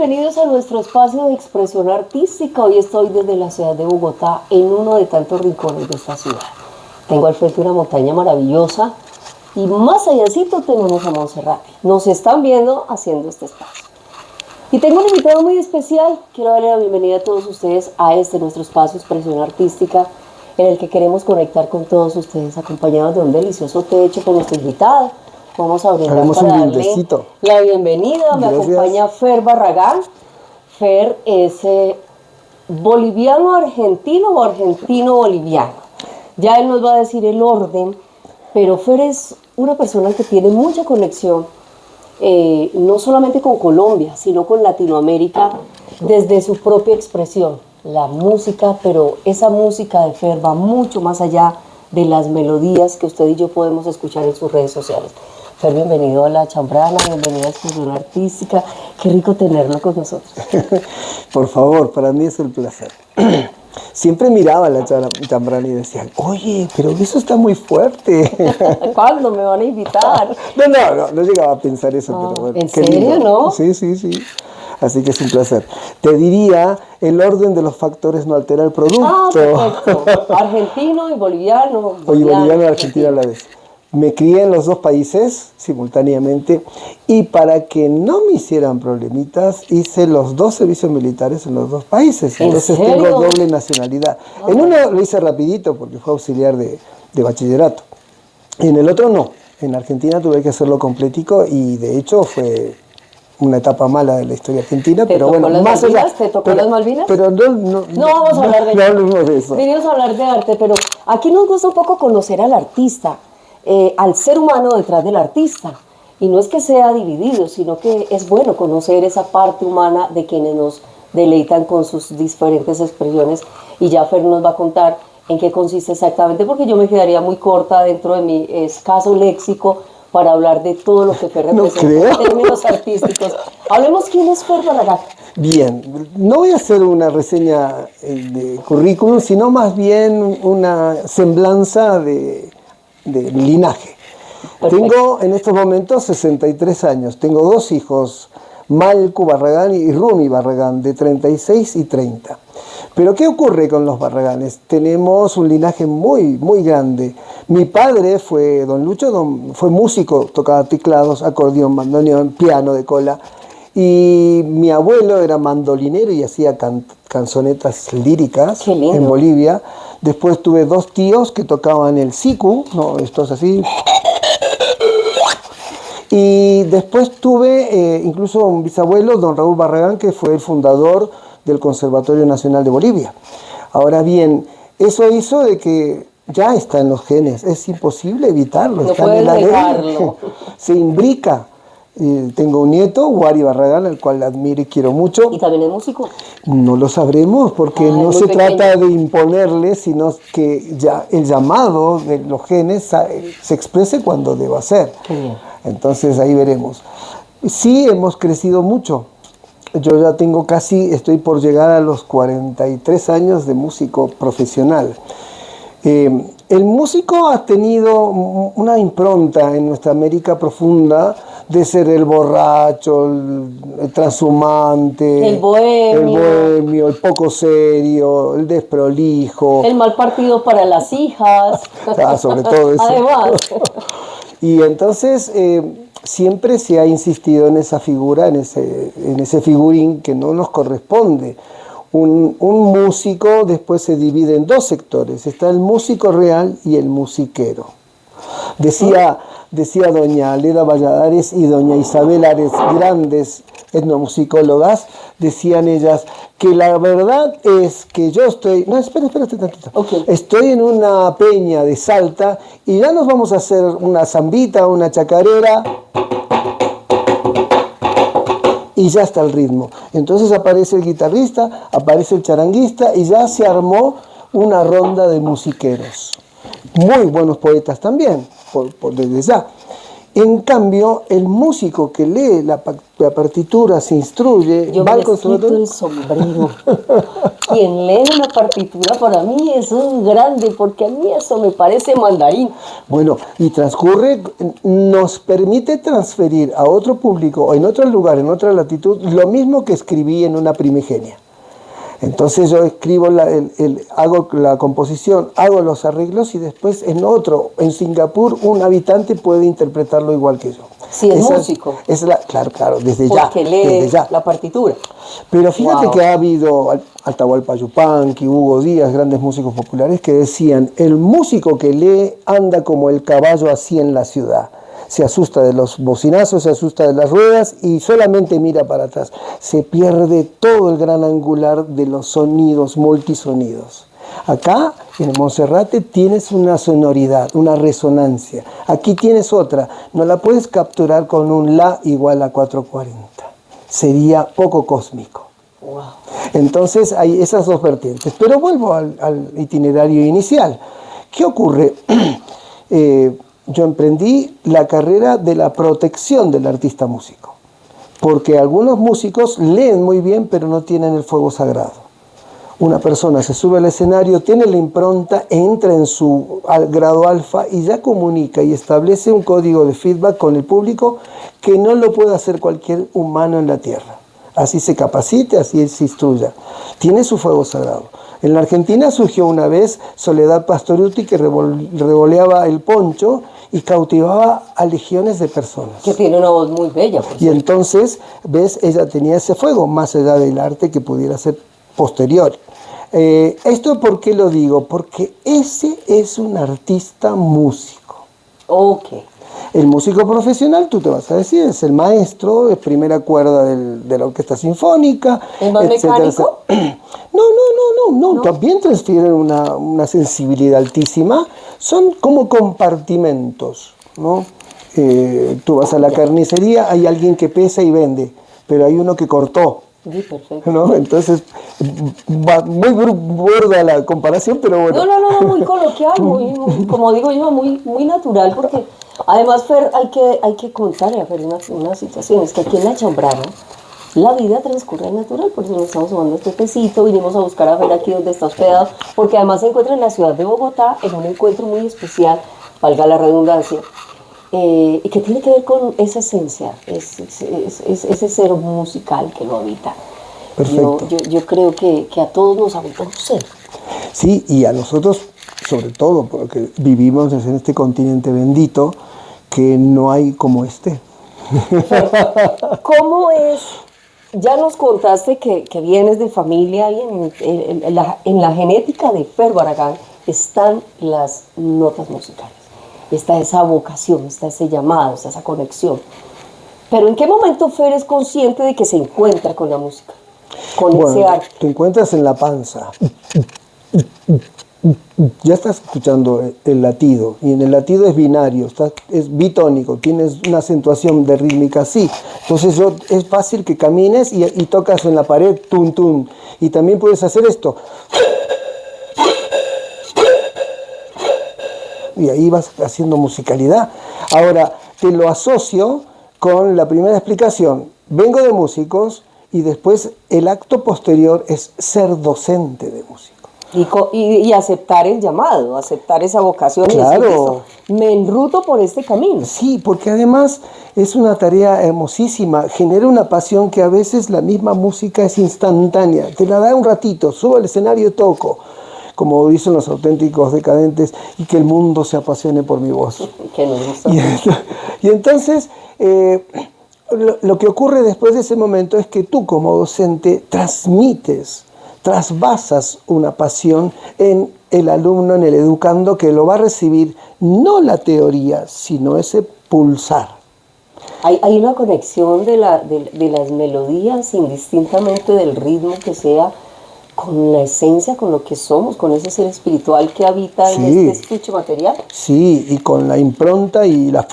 bienvenidos a nuestro espacio de expresión artística. Hoy estoy desde la ciudad de Bogotá, en uno de tantos rincones de esta ciudad. Tengo al frente una montaña maravillosa y más allácito tenemos a Monserrate. Nos están viendo haciendo este espacio. Y tengo un invitado muy especial. Quiero darle la bienvenida a todos ustedes a nuestro espacio de expresión artística, en el que queremos conectar con todos ustedes, acompañados de un delicioso té hecho por nuestro invitado. Vamos a brindar para darle la bienvenida. Me acompaña Fer Barragán. Fer es boliviano-argentino o argentino-boliviano. Ya él nos va a decir el orden, pero Fer es una persona que tiene mucha conexión, no solamente con Colombia, sino con Latinoamérica, desde su propia expresión, la música, pero esa música de Fer va mucho más allá de las melodías que usted y yo podemos escuchar en sus redes sociales. Fer, bienvenido a La Chambrana, bienvenido a Expresión Artística. Qué rico tenerlo con nosotros. Por favor, para mí es un placer. Siempre miraba La Chambrana y decía, oye, pero eso está muy fuerte. ¿Cuándo me van a invitar? No llegaba a pensar eso, pero bueno. ¿En serio, no? Sí. Así que es un placer. Te diría, el orden de los factores no altera el producto. Perfecto. Argentino y boliviano. Boliviano y argentino a la vez. Me crié en los dos países simultáneamente y para que no me hicieran problemitas hice los dos servicios militares en los dos países. Entonces tengo doble nacionalidad. En uno lo hice rapidito porque fue auxiliar de bachillerato. Y en el otro no. En Argentina tuve que hacerlo completico y de hecho fue una etapa mala de la historia argentina. ¿Pero bueno, más allá? ¿Te tocó las Malvinas? Pero no vamos a hablar de no hablemos de eso. Venimos a hablar de arte, pero aquí nos gusta un poco conocer al artista. Al ser humano detrás del artista, y no es que sea dividido, sino que es bueno conocer esa parte humana de quienes nos deleitan con sus diferentes expresiones, y ya Fer nos va a contar en qué consiste exactamente, porque yo me quedaría muy corta dentro de mi escaso léxico para hablar de todo lo que Fer representa en términos artísticos. Hablemos quién es Fer Barragán. Bien, no voy a hacer una reseña de currículum, sino más bien una semblanza de linaje. Perfecto. Tengo en estos momentos 63 años, tengo dos hijos, Malcu Barragán y Rumi Barragán, de 36 y 30. Pero ¿qué ocurre con los Barraganes? Tenemos un linaje muy grande. Mi padre fue don Lucho, fue músico, tocaba teclados, acordeón, bandoneón, piano de cola. Y mi abuelo era mandolinero y hacía canzonetas líricas en Bolivia. Después tuve dos tíos que tocaban el siku, estos así. Y después tuve incluso un bisabuelo, don Raúl Barragán, que fue el fundador del Conservatorio Nacional de Bolivia. Ahora bien, eso hizo de que ya está en los genes, es imposible evitarlo. No puedes dejarlo. Se imbrica. Tengo un nieto, Wari Barragán, al cual admiro y quiero mucho. ¿Y también es músico? No lo sabremos porque no se trata de imponerle, sino que ya el llamado de los genes se exprese cuando deba ser. Qué bien. Entonces ahí veremos. Sí, hemos crecido mucho. Yo ya tengo estoy por llegar a los 43 años de músico profesional. El músico ha tenido una impronta en nuestra América profunda de ser el borracho, el transhumante, el bohemio, el poco serio, el desprolijo. El mal partido para las hijas. Sobre todo eso. Además. Y entonces siempre se ha insistido en esa figura, en ese figurín que no nos corresponde. Un músico después se divide en dos sectores. Está el músico real y el musiquero. Decía doña Leda Valladares y doña Isabel Ares, grandes etnomusicólogas, decían ellas que la verdad es que yo estoy... No, espérate tantito. Okay. Estoy en una peña de Salta y ya nos vamos a hacer una zambita, una chacarera... y ya está el ritmo. Entonces aparece el guitarrista, aparece el charanguista y ya se armó una ronda de musiqueros. Muy buenos poetas también, desde ya. En cambio, el músico que lee la partitura, se instruye, Yo va me al les quito conservatorio. el sombrero. Quien lee una partitura para mí es un grande, porque a mí eso me parece mandarín. Bueno, y transcurre, nos permite transferir a otro público o en otro lugar, en otra latitud, lo mismo que escribí en una primigenia. Entonces yo escribo, hago la composición, hago los arreglos y después en otro, en Singapur, un habitante puede interpretarlo igual que yo. Si es músico. Claro, desde Porque lee desde ya. la partitura. Pero fíjate Wow. que ha habido Atahualpa Yupanqui, Hugo Díaz, grandes músicos populares que decían, el músico que lee anda como el caballo así en la ciudad. Se asusta de los bocinazos, se asusta de las ruedas y solamente mira para atrás. Se pierde todo el gran angular de los sonidos, multisonidos. Acá, en Monserrate, tienes una sonoridad, una resonancia. Aquí tienes otra. No la puedes capturar con un La igual a 440. Sería poco cósmico. Wow. Entonces hay esas dos vertientes. Pero vuelvo al itinerario inicial. ¿Qué ocurre? Yo emprendí la carrera de la protección del artista músico. Porque algunos músicos leen muy bien, pero no tienen el fuego sagrado. Una persona se sube al escenario, tiene la impronta, entra en su grado alfa y ya comunica y establece un código de feedback con el público que no lo puede hacer cualquier humano en la tierra. Así se capacite, así se instruya. Tiene su fuego sagrado. En la Argentina surgió una vez Soledad Pastorutti que revoleaba el poncho y cautivaba a legiones de personas. Que tiene una voz muy bella. Y entonces, ves, ella tenía ese fuego, más allá del arte que pudiera ser posterior. ¿Esto por qué lo digo? Porque ese es un artista músico. Ok. El músico profesional, tú te vas a decir, es el maestro, es primera cuerda de la orquesta sinfónica, ¿Es más mecánico? No, también transfieren una sensibilidad altísima, son como compartimentos, ¿no? Tú vas a la carnicería, hay alguien que pesa y vende, pero hay uno que cortó. Sí, perfecto. ¿No? Entonces, va muy burda la comparación, pero bueno. No, muy coloquial, muy, como digo yo, muy natural, porque además, Fer, hay que contarle a Fer una situación, es que aquí en La Chambrana la vida transcurre natural, por eso nos estamos tomando este tecito, vinimos a buscar a Fer aquí donde está hospedado, porque además se encuentra en la ciudad de Bogotá, en un encuentro muy especial, valga la redundancia, y que tiene que ver con esa esencia, ese ser musical que lo habita. Perfecto. Yo creo que a todos nos habita un ser. Sí, y a nosotros, sobre todo, porque vivimos en este continente bendito, que no hay como este. ¿Cómo es? Ya nos contaste que vienes de familia y en la genética de Fer Barragán están las notas musicales. Está esa vocación, está ese llamado, está esa conexión. Pero ¿en qué momento Fer es consciente de que se encuentra con la música? Con ese arte. Te encuentras en la panza. Ya estás escuchando el latido, y en el latido es binario, es bitónico, tienes una acentuación de rítmica así. Entonces es fácil que camines y tocas en la pared, tum, tum. Y también puedes hacer esto. Y ahí vas haciendo musicalidad. Ahora, te lo asocio con la primera explicación. Vengo de músicos y después el acto posterior es ser docente de música. Y aceptar el llamado, aceptar esa vocación. Claro. Y decir, listo, me enruto por este camino. Sí, porque además es una tarea hermosísima, genera una pasión que a veces la misma música es instantánea, te la da un ratito, subo al escenario y toco, como dicen los auténticos decadentes, y que el mundo se apasione por mi voz. Que nos gusta. Y entonces, lo que ocurre después de ese momento es que tú como docente trasvasas una pasión en el alumno, en el educando, que lo va a recibir no la teoría, sino ese pulsar. Hay una conexión de las melodías, indistintamente del ritmo que sea, con la esencia, con lo que somos, con ese ser espiritual que habita en este estuche material. Sí, y con la impronta y la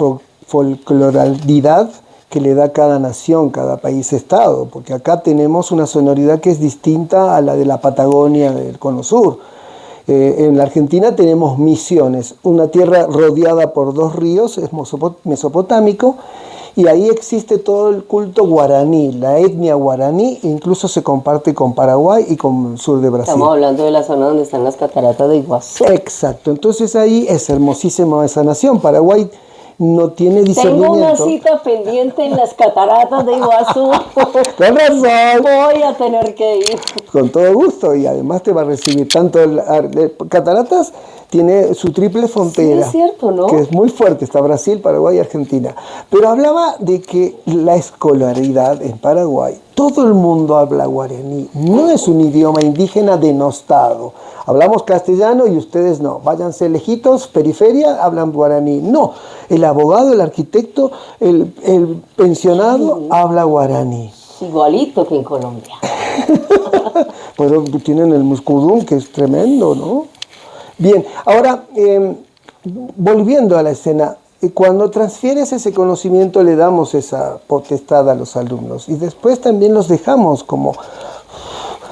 folcloralidad que le da cada nación, cada país-estado, porque acá tenemos una sonoridad que es distinta a la de la Patagonia del Cono Sur. En la Argentina tenemos Misiones, una tierra rodeada por 2 ríos, es mesopotámico, y ahí existe todo el culto guaraní, la etnia guaraní, incluso se comparte con Paraguay y con el sur de Brasil. Estamos hablando de la zona donde están las cataratas de Iguazú. Exacto, entonces ahí es hermosísima esa nación. Paraguay no tiene discernimiento. Tengo una cita pendiente en las cataratas de Iguazú. Con razón. Voy a tener que ir. Con todo gusto, y además te va a recibir tanto Cataratas tiene su triple frontera, Sí, es cierto, ¿no? que es muy fuerte, está Brasil, Paraguay y Argentina. Pero hablaba de que la escolaridad en Paraguay, todo el mundo habla guaraní, no es un idioma indígena denostado. Hablamos castellano y ustedes no, váyanse lejitos, periferia, hablan guaraní. No, el abogado, el arquitecto, el pensionado habla guaraní. Igualito que en Colombia. Pero tienen el muscudum, que es tremendo, ¿no? Bien, ahora, volviendo a la escena, cuando transfieres ese conocimiento le damos esa potestad a los alumnos y después también los dejamos como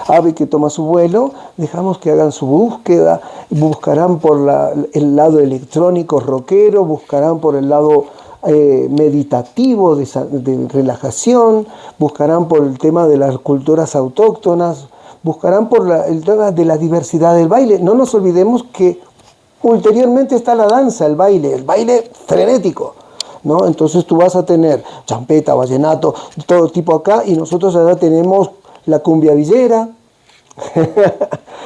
ave que toma su vuelo, dejamos que hagan su búsqueda, buscarán por el lado electrónico rockero, buscarán por el lado meditativo de relajación, buscarán por el tema de las culturas autóctonas, buscarán por el tema de la diversidad del baile. No nos olvidemos que ulteriormente está la danza, el baile frenético, ¿no? Entonces tú vas a tener champeta, vallenato, todo tipo acá, y nosotros ahora tenemos la cumbia villera,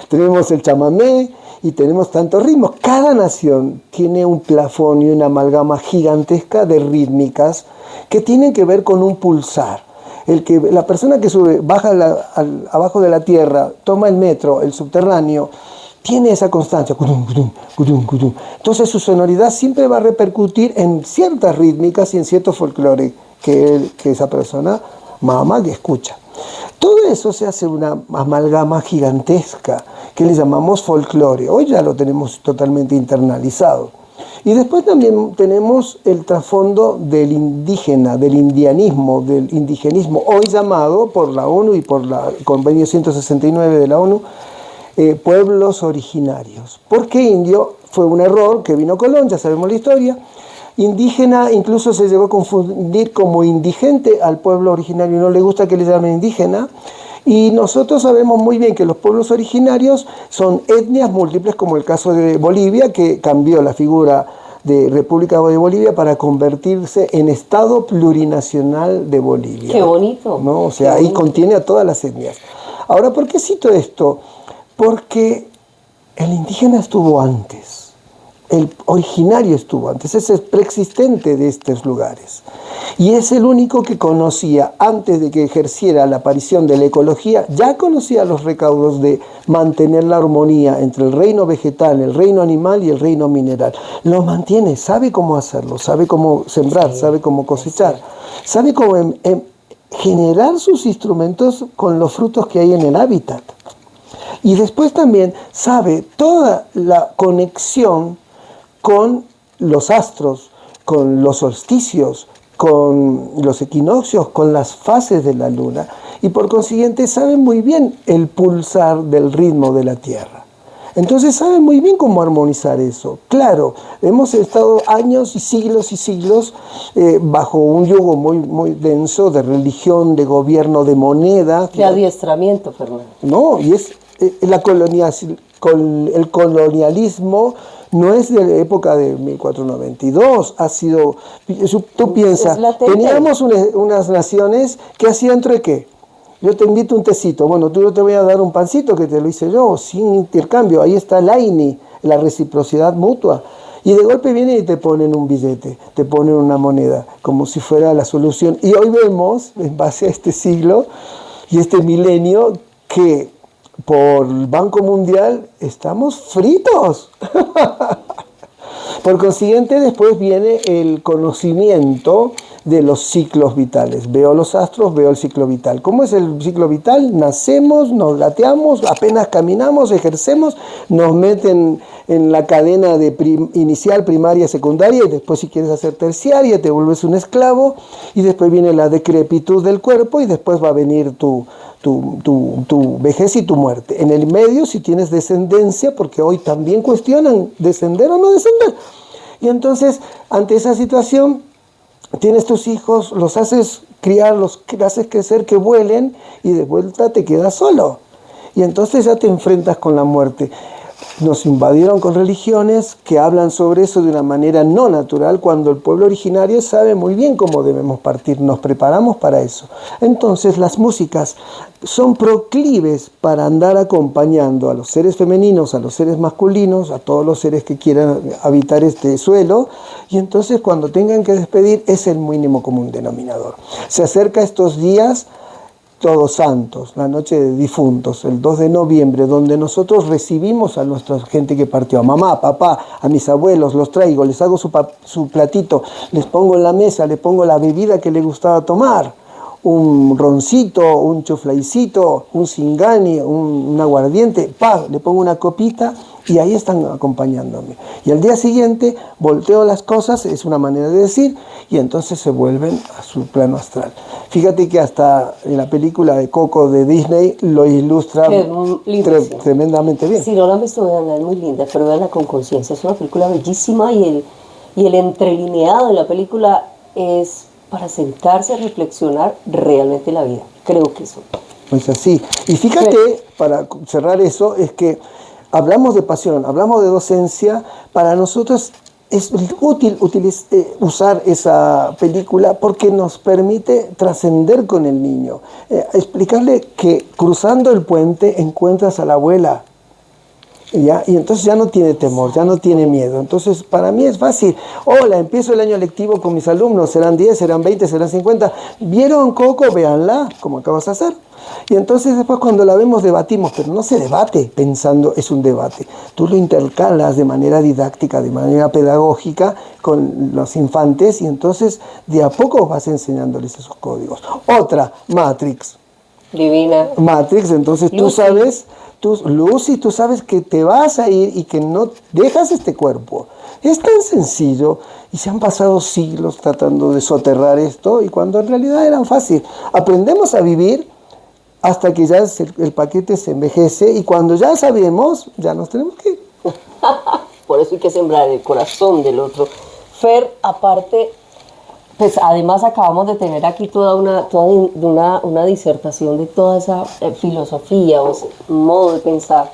tenemos el chamamé y tenemos tantos ritmos. Cada nación tiene un plafón y una amalgama gigantesca de rítmicas que tienen que ver con un pulsar. La persona que sube, baja abajo de la tierra, toma el metro, el subterráneo, tiene esa constancia. Entonces su sonoridad siempre va a repercutir en ciertas rítmicas y en cierto folclore que esa persona mama y escucha. Todo eso se hace una amalgama gigantesca que le llamamos folclore. Hoy ya lo tenemos totalmente internalizado. Y después también tenemos el trasfondo del indígena, del indianismo, del indigenismo, hoy llamado por la ONU y por la Convenio 169 de la ONU, pueblos originarios. ¿Por qué indio? Fue un error que vino Colón, ya sabemos la historia. Indígena incluso se llegó a confundir como indigente al pueblo originario, no le gusta que le llamen indígena. Y nosotros sabemos muy bien que los pueblos originarios son etnias múltiples, como el caso de Bolivia, que cambió la figura de República de Bolivia para convertirse en Estado plurinacional de Bolivia. ¡Qué bonito! ¿No? O sea, ahí contiene a todas las etnias. Ahora, ¿por qué cito esto? Porque el indígena estuvo antes. El originario estuvo antes, ese es preexistente de estos lugares. Y es el único que conocía, antes de que ejerciera la aparición de la ecología, ya conocía los recaudos de mantener la armonía entre el reino vegetal, el reino animal y el reino mineral. Lo mantiene, sabe cómo hacerlo, sabe cómo sembrar, sabe cómo cosechar, sabe cómo generar sus instrumentos con los frutos que hay en el hábitat. Y después también sabe toda la conexión con los astros, con los solsticios, con los equinoccios, con las fases de la luna, y por consiguiente sabe muy bien el pulsar del ritmo de la Tierra. Entonces sabe muy bien cómo armonizar eso. Claro, hemos estado años y siglos bajo un yugo muy, muy denso de religión, de gobierno, de moneda. De adiestramiento, Fernando. No, y es el colonialismo. No es de la época de 1492, ha sido, tú piensas, teníamos unas naciones que hacían trueque. Yo te invito un tecito, bueno, yo te voy a dar un pancito que te lo hice yo, sin intercambio. Ahí está la INI, la reciprocidad mutua. Y de golpe vienen y te ponen un billete, te ponen una moneda, como si fuera la solución. Y hoy vemos, en base a este siglo y este milenio, que por el Banco Mundial estamos fritos. Por consiguiente, después viene el conocimiento de los ciclos vitales. Veo los astros, veo el ciclo vital. ¿Cómo es el ciclo vital? Nacemos, nos gateamos, apenas caminamos, ejercemos, nos meten en la cadena de inicial, primaria, secundaria, y después si quieres hacer terciaria te vuelves un esclavo, y después viene la decrepitud del cuerpo, y después va a venir tu vejez y tu muerte. En el medio, si tienes descendencia, porque hoy también cuestionan descender o no descender. Y entonces, ante esa situación, tienes tus hijos, los haces criar, los haces crecer, que vuelen, y de vuelta te quedas solo. Y entonces ya te enfrentas con la muerte. Nos invadieron con religiones que hablan sobre eso de una manera no natural, cuando el pueblo originario sabe muy bien cómo debemos partir, nos preparamos para eso. Entonces las músicas son proclives para andar acompañando a los seres femeninos, a los seres masculinos, a todos los seres que quieran habitar este suelo, y entonces cuando tengan que despedir es el mínimo común denominador. Se acerca estos días Todos Santos, la noche de difuntos, el 2 de noviembre, donde nosotros recibimos a nuestra gente que partió, a mamá, papá, a mis abuelos, los traigo, les hago su platito, les pongo en la mesa, les pongo la bebida que les gustaba tomar, un roncito, un chuflaicito, un singani, un aguardiente, le pongo una copita, y ahí están acompañándome. Y al día siguiente volteo las cosas, es una manera de decir, y entonces se vuelven a su plano astral. Fíjate que hasta en la película de Coco de Disney lo ilustra tremendamente bien. Si no la han visto, veanla, es muy linda, pero veanla con conciencia. Es una película bellísima, y el entrelineado de la película es para sentarse a reflexionar realmente la vida. Creo que eso. Es así. Y fíjate, para cerrar eso, es que hablamos de pasión, hablamos de docencia. Para nosotros es útil usar esa película porque nos permite trascender con el niño. Explicarle que cruzando el puente encuentras a la abuela. ¿Ya? Y entonces ya no tiene temor, ya no tiene miedo. Entonces para mí es fácil. Hola, empiezo el año lectivo con mis alumnos, serán 10, serán 20, serán 50. ¿Vieron Coco? Véanla, como acabas de hacer. Y entonces después cuando la vemos debatimos, pero no se debate pensando es un debate. Tú lo intercalas de manera didáctica, de manera pedagógica con los infantes, y entonces de a poco vas enseñándoles esos códigos. Otra, Matrix. Divina. Matrix, entonces Lucy. Tú sabes... Lucy, tú sabes que te vas a ir y que no dejas este cuerpo. Es tan sencillo, y se han pasado siglos tratando de soterrar esto, y cuando en realidad era fácil. Aprendemos a vivir hasta que ya el paquete se envejece, y cuando ya sabemos, ya nos tenemos que ir. Por eso hay que sembrar el corazón del otro. Fer, aparte, pues además acabamos de tener aquí toda una disertación de toda esa filosofía o ese modo de pensar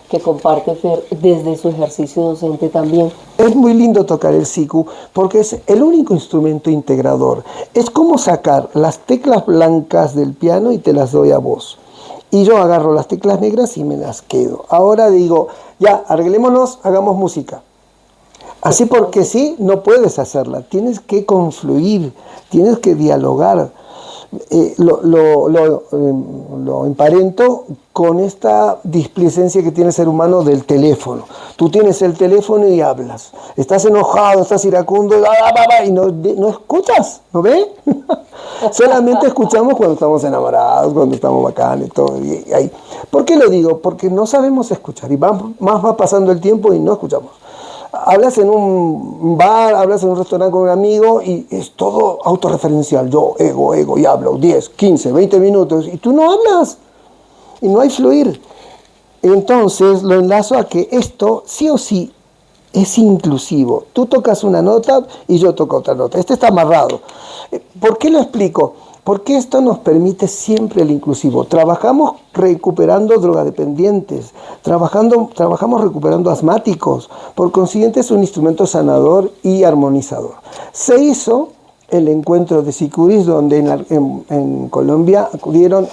que comparte Fer desde su ejercicio docente también. Es muy lindo tocar el siku porque es el único instrumento integrador. Es como sacar las teclas blancas del piano y te las doy a vos. Y yo agarro las teclas negras y me las quedo. Ahora digo, ya, arreglémonos, hagamos música. Así porque sí, no puedes hacerla, tienes que confluir, tienes que dialogar. Lo emparento con esta displicencia que tiene el ser humano del teléfono. Tú tienes el teléfono y hablas, estás enojado, estás iracundo, y no escuchas, ¿no ves? Solamente escuchamos cuando estamos enamorados, cuando estamos bacanes, todo. Y ahí. ¿Por qué lo digo? Porque no sabemos escuchar, y más va pasando el tiempo y no escuchamos. Hablas en un bar, hablas en un restaurante con un amigo y es todo autorreferencial. Yo, ego, y hablo 10, 15, 20 minutos y tú no hablas y no hay fluir. Entonces lo enlazo a que esto sí o sí es inclusivo. Tú tocas una nota y yo toco otra nota. Este está amarrado. ¿Por qué lo explico? Porque esto nos permite siempre el inclusivo. Trabajamos recuperando drogadependientes, trabajamos recuperando asmáticos. Por consiguiente es un instrumento sanador y armonizador. Se hizo el encuentro de Sicuris, donde en Colombia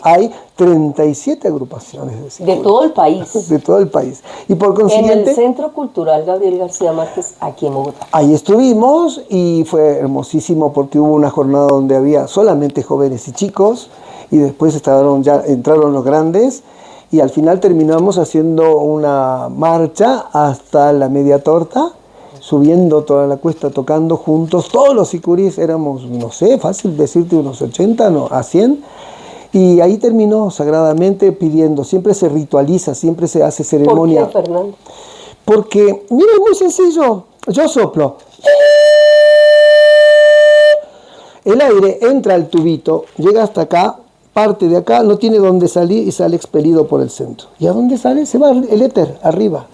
hay 37 agrupaciones de Sicuris. De todo el país. De todo el país. Y por consiguiente, en el Centro Cultural Gabriel García Márquez, aquí en Bogotá. Ahí estuvimos y fue hermosísimo porque hubo una jornada donde había solamente jóvenes y chicos, y después entraron los grandes, y al final terminamos haciendo una marcha hasta la media torta, subiendo toda la cuesta, tocando juntos, todos los sicuris éramos, no sé, fácil decirte unos 80, no, a 100, y ahí terminó sagradamente pidiendo, siempre se ritualiza, siempre se hace ceremonia. ¿Por qué, Fernando? Porque, mira, es muy sencillo, yo soplo. El aire entra al tubito, llega hasta acá, parte de acá, no tiene dónde salir y sale expelido por el centro. ¿Y a dónde sale? Se va el éter, arriba,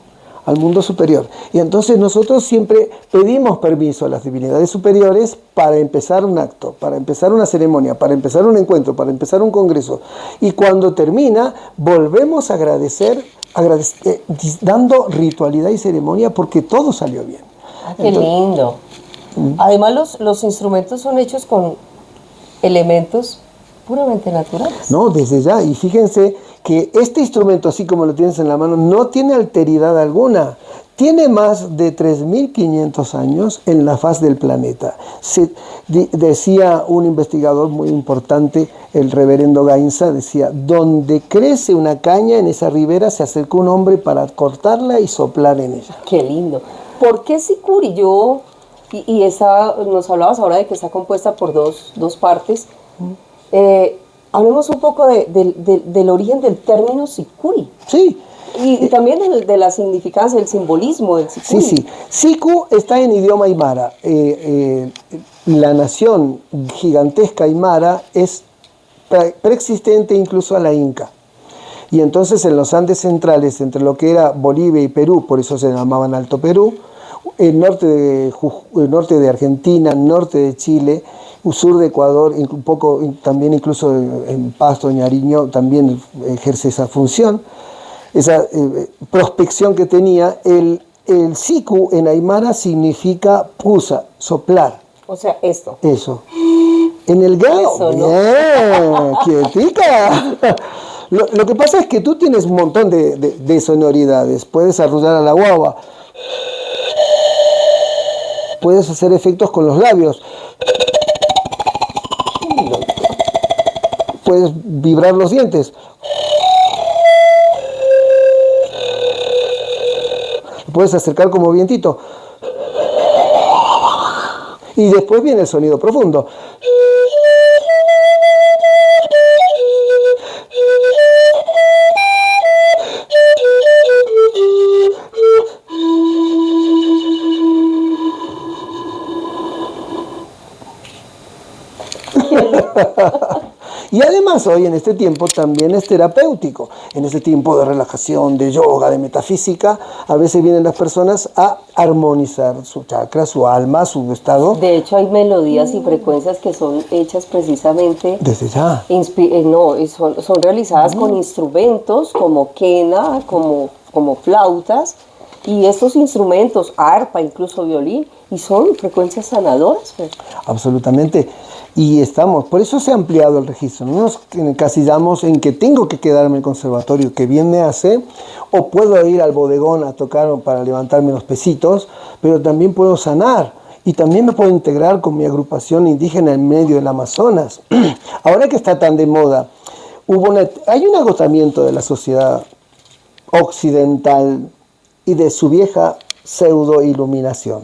al mundo superior. Y entonces nosotros siempre pedimos permiso a las divinidades superiores para empezar un acto, para empezar una ceremonia, para empezar un encuentro, para empezar un congreso. Y cuando termina, volvemos a agradecer dando ritualidad y ceremonia porque todo salió bien. Qué lindo. Además, los instrumentos son hechos con elementos puramente naturales. No, desde ya. Y fíjense que este instrumento, así como lo tienes en la mano, no tiene alteridad alguna. Tiene más de 3.500 años en la faz del planeta. Decía un investigador muy importante, el reverendo Gainza, decía, donde crece una caña, en esa ribera se acercó un hombre para cortarla y soplar en ella. Qué lindo. ¿Por qué sicuri? Nos hablabas ahora de que está compuesta por dos partes. Hablemos un poco del origen del término sicuri. Sí. Y también de la significancia, el simbolismo del sicuri. Sí. Sicu está en idioma aymara. La nación gigantesca aymara es preexistente incluso a la inca. Y entonces en los Andes centrales, entre lo que era Bolivia y Perú, por eso se llamaban Alto Perú, el norte de Argentina, norte de Chile, sur de Ecuador, un poco también incluso en Pasto, Ñariño, también ejerce esa función, esa prospección que tenía. El siku en aymara significa pusa, soplar. O sea, esto. Eso. En el galo, Eso, ¿no? bien, quietica. Lo que pasa es que tú tienes un montón de sonoridades. Puedes arrullar a la guagua. Puedes hacer efectos con los labios. Puedes vibrar los dientes. Puedes acercar como vientito. Y después viene el sonido profundo. Y además hoy en este tiempo también es terapéutico. En este tiempo de relajación, de yoga, de metafísica, a veces vienen las personas a armonizar su chakra, su alma, su estado. De hecho hay melodías y frecuencias que son hechas precisamente... Desde ya. Son realizadas con instrumentos como quena, como flautas. Y estos instrumentos, arpa, incluso violín, y son frecuencias sanadoras. Pues. Absolutamente. Y por eso se ha ampliado el registro. No nos encasillamos en que tengo que quedarme en el conservatorio, que bien me hace, o puedo ir al bodegón a tocar para levantarme los pesitos, pero también puedo sanar. Y también me puedo integrar con mi agrupación indígena en medio del Amazonas. Ahora que está tan de moda, hay un agotamiento de la sociedad occidental y de su vieja pseudo-iluminación.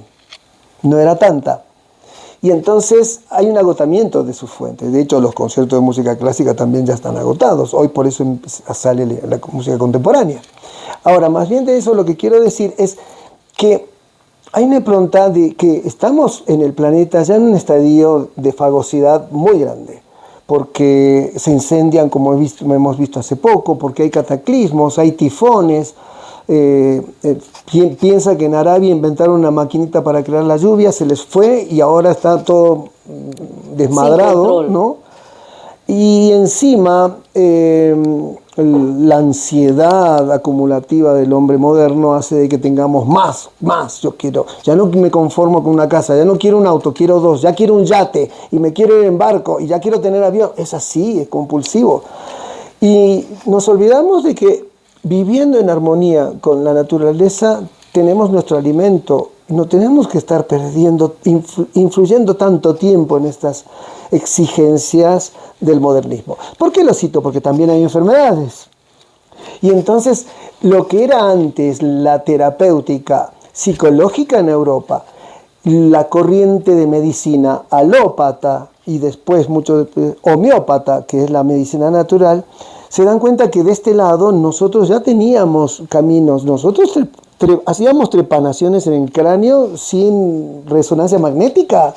No era tanta. Y entonces hay un agotamiento de sus fuentes. De hecho, los conciertos de música clásica también ya están agotados. Hoy por eso sale la música contemporánea. Ahora, más bien de eso, lo que quiero decir es que hay una impronta de que estamos en el planeta ya en un estadio de fagosidad muy grande. Porque se incendian, como hemos visto hace poco, porque hay cataclismos, hay tifones. Piensa que en Arabia inventaron una maquinita para crear la lluvia, se les fue y ahora está todo desmadrado, ¿no? Y encima la ansiedad acumulativa del hombre moderno hace de que tengamos más. Ya no me conformo con una casa, ya no quiero un auto, quiero dos, ya quiero un yate y me quiero ir en barco y ya quiero tener avión. Es así, es compulsivo. Y nos olvidamos de que viviendo en armonía con la naturaleza, tenemos nuestro alimento. No tenemos que estar influyendo tanto tiempo en estas exigencias del modernismo. ¿Por qué lo cito? Porque también hay enfermedades. Y entonces, lo que era antes la terapéutica psicológica en Europa, la corriente de medicina alópata y después mucho después, homeópata, que es la medicina natural, se dan cuenta que de este lado nosotros ya teníamos caminos, nosotros hacíamos trepanaciones en el cráneo sin resonancia magnética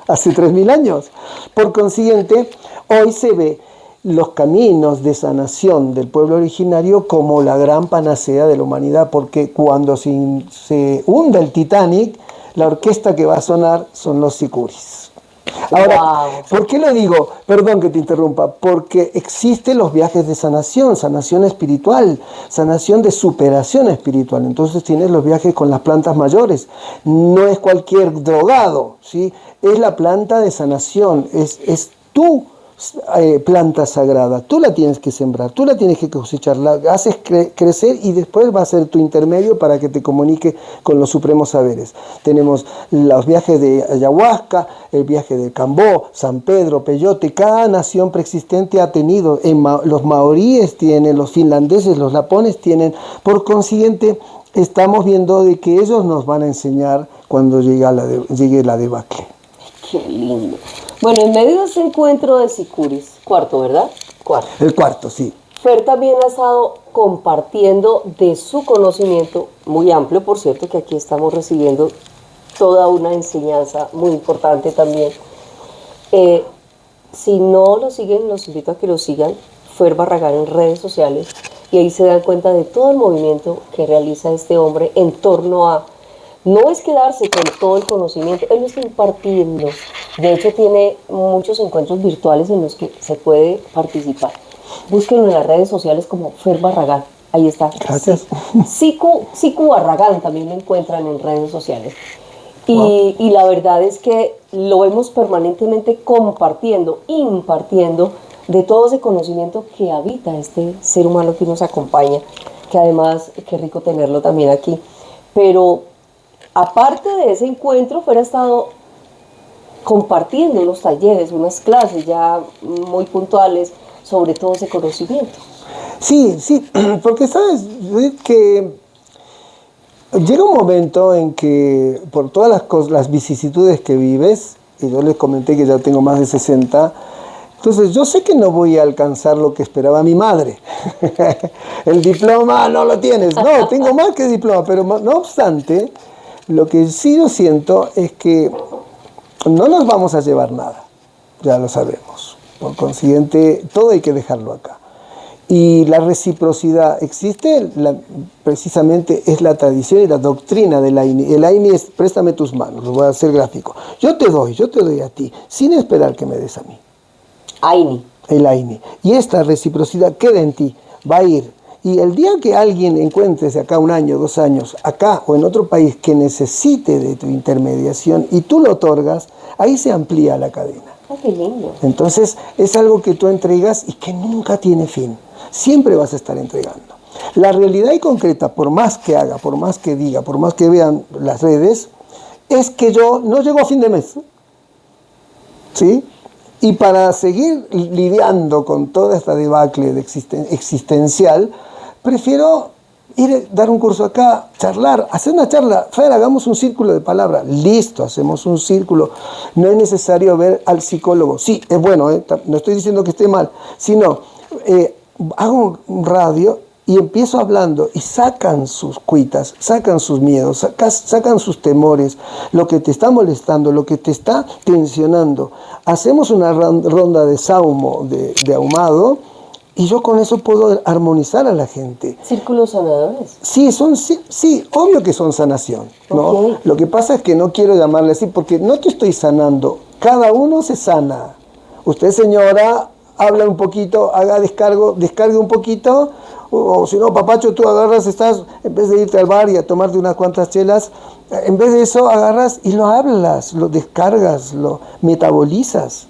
hace 3000 años. Por consiguiente, hoy se ve los caminos de sanación del pueblo originario como la gran panacea de la humanidad, porque cuando se hunda el Titanic, la orquesta que va a sonar son los sicuris. Ahora, wow. ¿Por qué lo digo? Perdón que te interrumpa, porque existen los viajes de sanación, sanación espiritual, sanación de superación espiritual. Entonces tienes los viajes con las plantas mayores. No es cualquier drogado, ¿sí? Es la planta de sanación, es tu planta sagrada. Tú la tienes que sembrar, tú la tienes que cosechar, la haces crecer y después va a ser tu intermedio para que te comunique con los supremos saberes. Tenemos los viajes de ayahuasca, el viaje de Cambó, San Pedro, Peyote. Cada nación preexistente ha tenido, los maoríes tienen, los finlandeses, los lapones tienen. Por consiguiente, estamos viendo de que ellos nos van a enseñar cuando llegue la debacle. Qué lindo. Bueno, en medio de ese encuentro de sicuris, cuarto, ¿verdad? Cuarto. El cuarto, sí. Fer también ha estado compartiendo de su conocimiento, muy amplio, por cierto, que aquí estamos recibiendo toda una enseñanza muy importante también. Si no lo siguen, los invito a que lo sigan, Fer Barragán en redes sociales, y ahí se dan cuenta de todo el movimiento que realiza este hombre en torno a... No es quedarse con todo el conocimiento, él lo está impartiendo. De hecho, tiene muchos encuentros virtuales en los que se puede participar. Búsquenlo en las redes sociales como Fer Barragán. Ahí está. Gracias. Sicu Barragán también lo encuentran en redes sociales. Y la verdad es que lo vemos permanentemente compartiendo, impartiendo de todo ese conocimiento que habita este ser humano que nos acompaña. Que además, qué rico tenerlo también aquí. Pero... aparte de ese encuentro, Fer ha estado compartiendo unos talleres, unas clases ya muy puntuales sobre todo ese conocimiento. Sí, porque sabes que llega un momento en que por todas las vicisitudes que vives, y yo les comenté que ya tengo más de 60, entonces yo sé que no voy a alcanzar lo que esperaba mi madre. El diploma no lo tienes, no, tengo más que diploma, pero no obstante... Lo que sí yo siento es que no nos vamos a llevar nada, ya lo sabemos. Por consiguiente, todo hay que dejarlo acá. Y la reciprocidad existe, precisamente es la tradición y la doctrina del AINI. El AINI es, préstame tus manos, lo voy a hacer gráfico. Yo te doy a ti, sin esperar que me des a mí. AINI. El AINI. Y esta reciprocidad queda en ti, va a ir. Y el día que alguien encuentres de acá 1 año, 2 años, acá o en otro país que necesite de tu intermediación y tú lo otorgas, ahí se amplía la cadena. Oh, qué lindo. Entonces es algo que tú entregas y que nunca tiene fin. Siempre vas a estar entregando. La realidad y concreta, por más que haga, por más que diga, por más que vean las redes, es que yo no llego a fin de mes. ¿Sí? Y para seguir lidiando con toda esta debacle existencial, prefiero ir a dar un curso acá, charlar, hacer una charla. Fer, hagamos un círculo de palabras. Listo, hacemos un círculo. No es necesario ver al psicólogo. Sí, es bueno, no estoy diciendo que esté mal, sino hago un radio y empiezo hablando y sacan sus cuitas, sacan sus miedos, sacan sus temores, lo que te está molestando, lo que te está tensionando. Hacemos una ronda de saumo, de ahumado, y yo con eso puedo armonizar a la gente. ¿Círculos sanadores? Sí, obvio que son sanación, ¿no? Okay. Lo que pasa es que no quiero llamarle así porque no te estoy sanando, cada uno se sana. Usted, señora, habla un poquito, descargue un poquito, o si no, papacho, tú agarras, en vez de irte al bar y a tomarte unas cuantas chelas, en vez de eso agarras y lo hablas, lo descargas, lo metabolizas.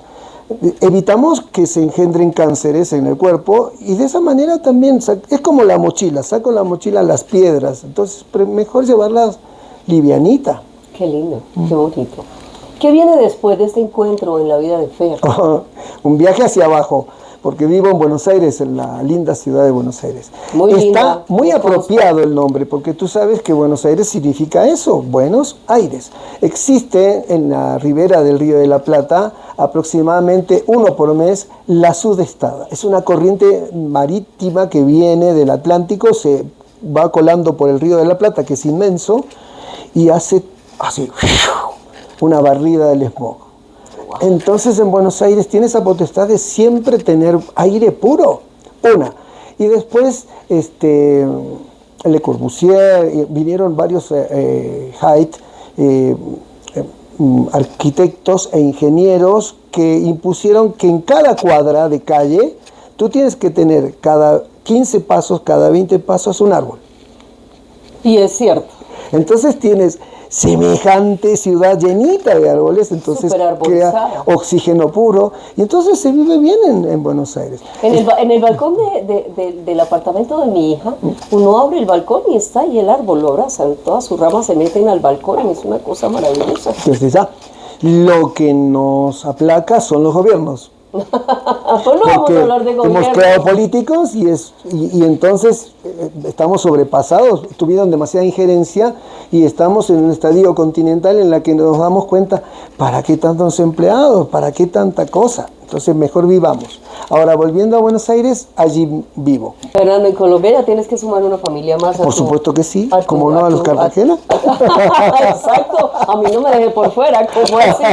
Evitamos que se engendren cánceres en el cuerpo y de esa manera también es como la mochila, saco la mochila las piedras, entonces mejor llevarlas livianita. Qué lindo, qué bonito. ¿Qué viene después de este encuentro en la vida de Fer? Un viaje hacia abajo, porque vivo en Buenos Aires, en la linda ciudad de Buenos Aires. Muy Está linda, muy me apropiado el nombre, porque tú sabes que Buenos Aires significa eso, Buenos Aires. Existe en la ribera del Río de la Plata aproximadamente uno por mes la sudestada. Es una corriente marítima que viene del Atlántico, se va colando por el Río de la Plata, que es inmenso, y hace así una barrida del smog. Entonces en Buenos Aires tiene esa potestad de siempre tener aire puro, una. Y después Le Corbusier, vinieron varios Haidt, arquitectos e ingenieros que impusieron que en cada cuadra de calle tú tienes que tener cada 15 pasos, cada 20 pasos un árbol. Y es cierto. Entonces tienes semejante ciudad llenita de árboles, entonces crea oxígeno puro y entonces se vive bien en Buenos Aires. En el balcón del apartamento de mi hija, uno abre el balcón y está ahí el árbol, lo abrazan, todas sus ramas se meten al balcón y es una cosa maravillosa. Entonces ya, lo que nos aplaca son los gobiernos. Pues no vamos a hablar de gobierno. Hemos creado políticos y entonces estamos sobrepasados, tuvieron demasiada injerencia y estamos en un estadio continental en la que nos damos cuenta, ¿para qué tantos empleados? ¿Para qué tanta cosa? Entonces mejor vivamos. Ahora, volviendo a Buenos Aires, allí vivo. Fernando, en Colombia ya tienes que sumar una familia más. Por supuesto que sí, como no a los Cartagena. Exacto, a mí no me deje por fuera, ¿cómo así?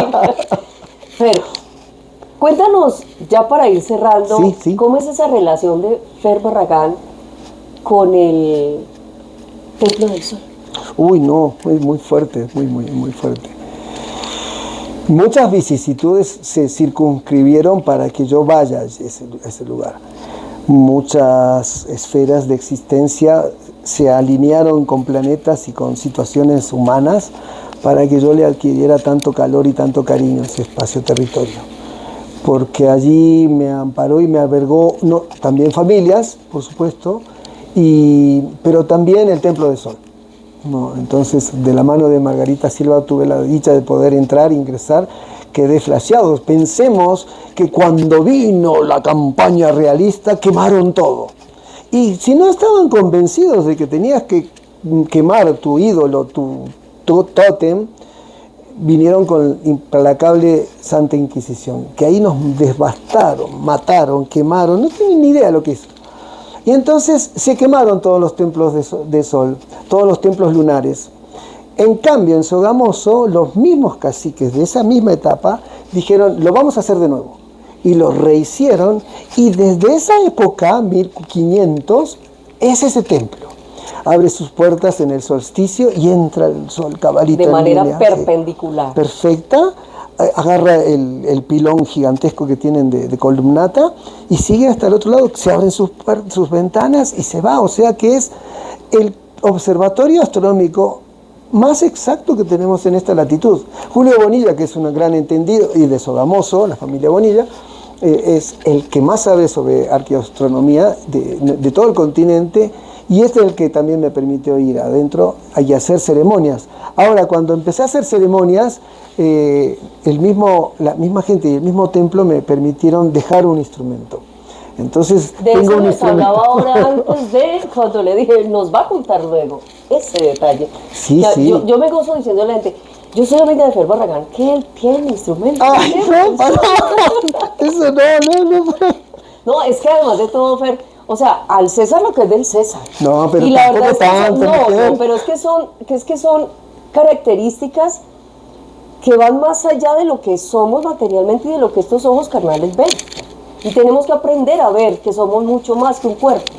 Fer, cuéntanos, ya para ir cerrando, sí. ¿Cómo es esa relación de Fer Barragán con el Templo del Sol? Uy, no, es muy fuerte, muy fuerte. Muchas vicisitudes se circunscribieron para que yo vaya a ese lugar. Muchas esferas de existencia se alinearon con planetas y con situaciones humanas para que yo le adquiriera tanto calor y tanto cariño a ese espacio-territorio. Porque allí me amparó y me albergó, también familias, por supuesto, pero también el Templo del Sol. Entonces, de la mano de Margarita Silva tuve la dicha de poder ingresar, quedé flasheado. Pensemos que cuando vino la campaña realista quemaron todo. Y si no estaban convencidos de que tenías que quemar tu ídolo, tu tótem, vinieron con implacable Santa Inquisición, que ahí nos devastaron, mataron, quemaron, no tienen ni idea de lo que hizo. Y entonces se quemaron todos los templos de sol, todos los templos lunares. En cambio, en Sogamoso, los mismos caciques de esa misma etapa dijeron, lo vamos a hacer de nuevo. Y lo rehicieron, y desde esa época, 1500, es ese templo. Abre sus puertas en el solsticio y entra el sol cabalito. De manera perpendicular. Perfecta. Agarra el pilón gigantesco que tienen de columnata y sigue hasta el otro lado, se abren sus ventanas y se va. O sea que es el observatorio astronómico más exacto que tenemos en esta latitud. Julio Bonilla, que es un gran entendido, y de Sogamoso, la familia Bonilla, es el que más sabe sobre arqueoastronomía de todo el continente, y es el que también me permitió ir adentro y hacer ceremonias. Ahora, cuando empecé a hacer ceremonias, la misma gente y el mismo templo me permitieron dejar un instrumento. Entonces, de eso les hablaba ahora antes de cuando le dije, nos va a contar luego ese detalle. Sí, ya, sí. Yo me gozo diciendo a la gente, yo soy amiga de Fer Barragán, que él tiene instrumentos. Ay, eso no. No, es que además de todo, Fer, o sea, al César lo que es del César. No, pero y la tampoco verdad es que tanto. pero es que son características que van más allá de lo que somos materialmente y de lo que estos ojos carnales ven. Y tenemos que aprender a ver que somos mucho más que un cuerpo,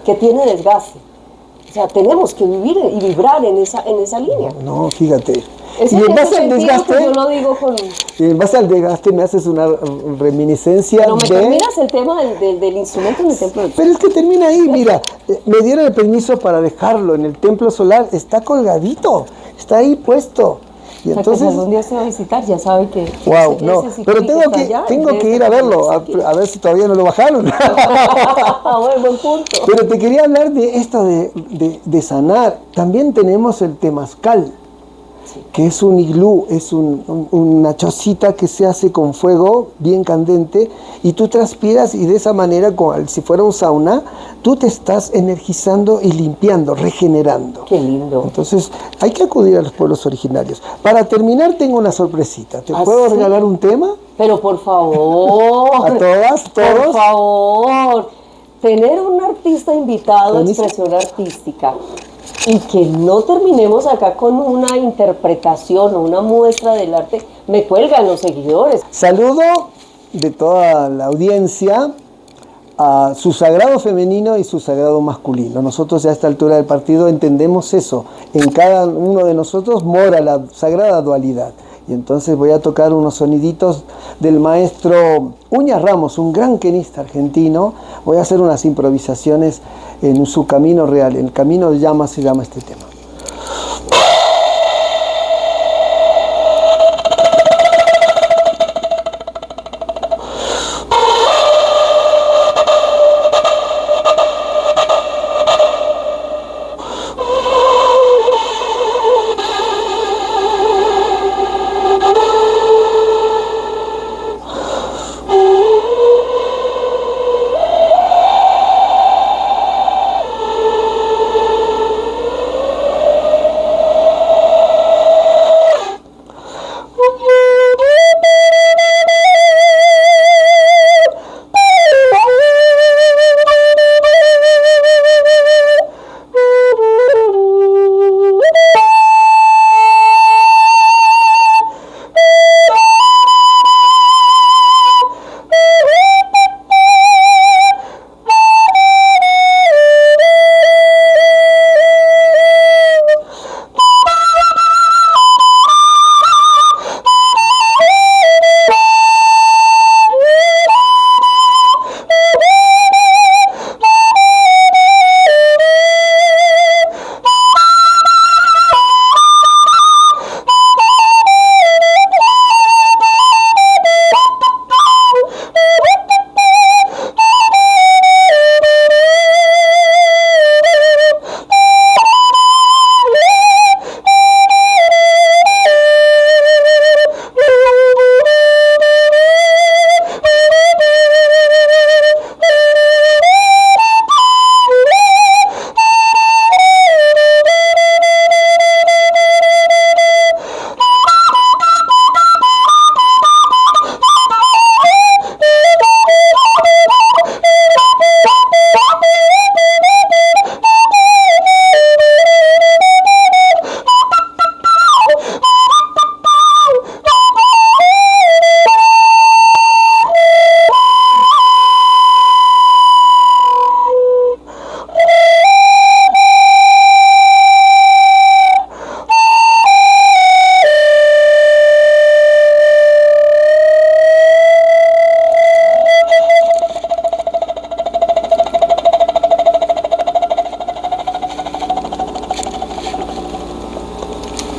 que tiene desgaste. O sea, tenemos que vivir y vibrar en esa línea. No, fíjate. Y en base al desgaste, yo lo digo con... Y en base al desgaste me haces una reminiscencia. Pero me terminas el tema del instrumento en el templo del sol. Pero es que termina ahí, mira, me dieron el permiso para dejarlo en el templo solar, está colgadito, está ahí puesto. Y entonces, si algún día se va a visitar, ya sabe que... Wow, no, pero tengo que ir a verlo, a ver si todavía no lo bajaron. Bueno, buen punto. Pero te quería hablar de esto de sanar. También tenemos el temazcal. que es un iglú, es una chocita que se hace con fuego bien candente y tú transpiras y de esa manera, como si fuera un sauna, tú te estás energizando y limpiando, regenerando. Qué lindo. Entonces hay que acudir a los pueblos originarios. Para terminar tengo una sorpresita. ¿Te ¿Ah, puedo sí? regalar un tema? Pero por favor. ¿A todas? ¿Todos? Por favor. Tener un artista invitado a Buenísimo. expresión artística y que no terminemos acá con una interpretación o una muestra del arte, me cuelgan los seguidores. Saludo de toda la audiencia a su sagrado femenino y su sagrado masculino. Nosotros ya a esta altura del partido entendemos eso. En cada uno de nosotros mora la sagrada dualidad. Y entonces voy a tocar unos soniditos del maestro Uñas Ramos, un gran quenista argentino. Voy a hacer unas improvisaciones en su camino real. El camino de llama se llama este tema.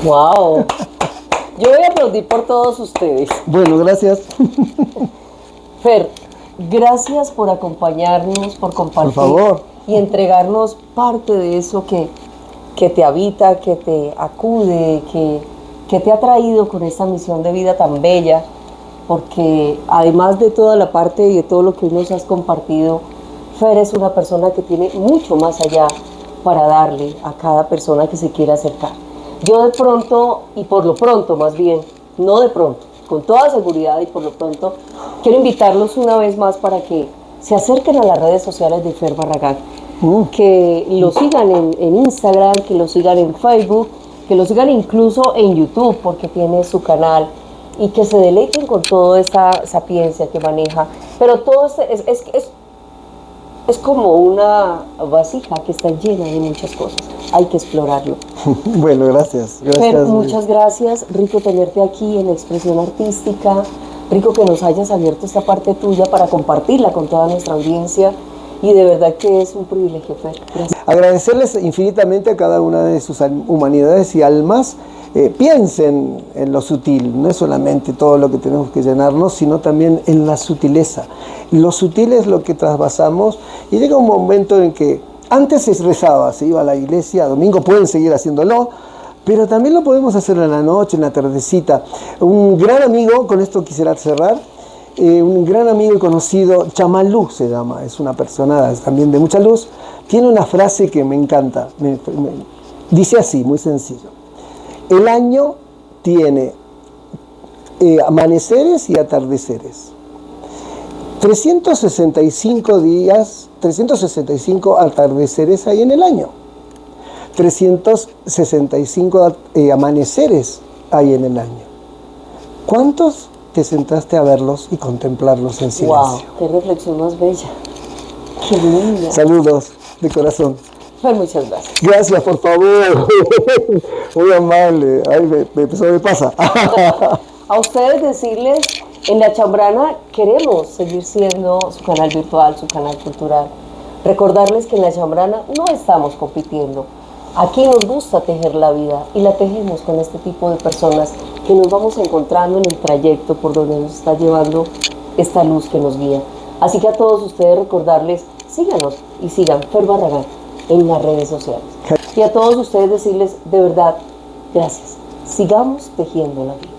¡Wow! Yo voy a aplaudir por todos ustedes. Bueno, gracias. Fer, gracias por acompañarnos, por compartir Por favor. y entregarnos parte de eso que te habita, que te acude, que te ha traído con esta misión de vida tan bella, porque además de toda la parte y de todo lo que hoy nos has compartido, Fer es una persona que tiene mucho más allá para darle a cada persona que se quiera acercar. Yo de pronto, y por lo pronto más bien, no de pronto, con toda seguridad y por lo pronto, quiero invitarlos una vez más para que se acerquen a las redes sociales de Fer Barragán, que lo sigan en Instagram, que lo sigan en Facebook, que lo sigan incluso en YouTube porque tiene su canal y que se deleiten con toda esa sapiencia que maneja. Pero todo es como una vasija que está llena de muchas cosas. Hay que explorarlo. Bueno, gracias. Fer, muchas gracias. Rico tenerte aquí en Expresión Artística. Rico que nos hayas abierto esta parte tuya para compartirla con toda nuestra audiencia. Y de verdad que es un privilegio, Fer. Gracias. Agradecerles infinitamente a cada una de sus humanidades y almas. Piensen en lo sutil, no es solamente todo lo que tenemos que llenarnos, sino también en la sutileza. Lo sutil es lo que trasvasamos y llega un momento en que antes se rezaba, se iba a la iglesia, domingo pueden seguir haciéndolo, pero también lo podemos hacer en la noche, en la tardecita. Un gran amigo, con esto quisiera cerrar, un gran amigo y conocido, Chamalú se llama, es una persona también de mucha luz, tiene una frase que me encanta, dice así, muy sencillo: el año tiene amaneceres y atardeceres. 365 días, 365 atardeceres hay en el año. 365 amaneceres hay en el año. ¿Cuántos te sentaste a verlos y contemplarlos en silencio? ¡Wow! ¡Qué reflexión más bella! ¡Qué linda! Saludos de corazón. Pues muchas gracias. Gracias, por favor. Muy amable. Ay, me pasa. A ustedes decirles, en La Chambrana queremos seguir siendo su canal virtual, su canal cultural. Recordarles que en La Chambrana no estamos compitiendo. Aquí nos gusta tejer la vida y la tejemos con este tipo de personas que nos vamos encontrando en el trayecto por donde nos está llevando esta luz que nos guía. Así que a todos ustedes recordarles, síganos y sigan Fer Barragán en las redes sociales. Y a todos ustedes decirles, de verdad, gracias. Sigamos tejiendo la vida.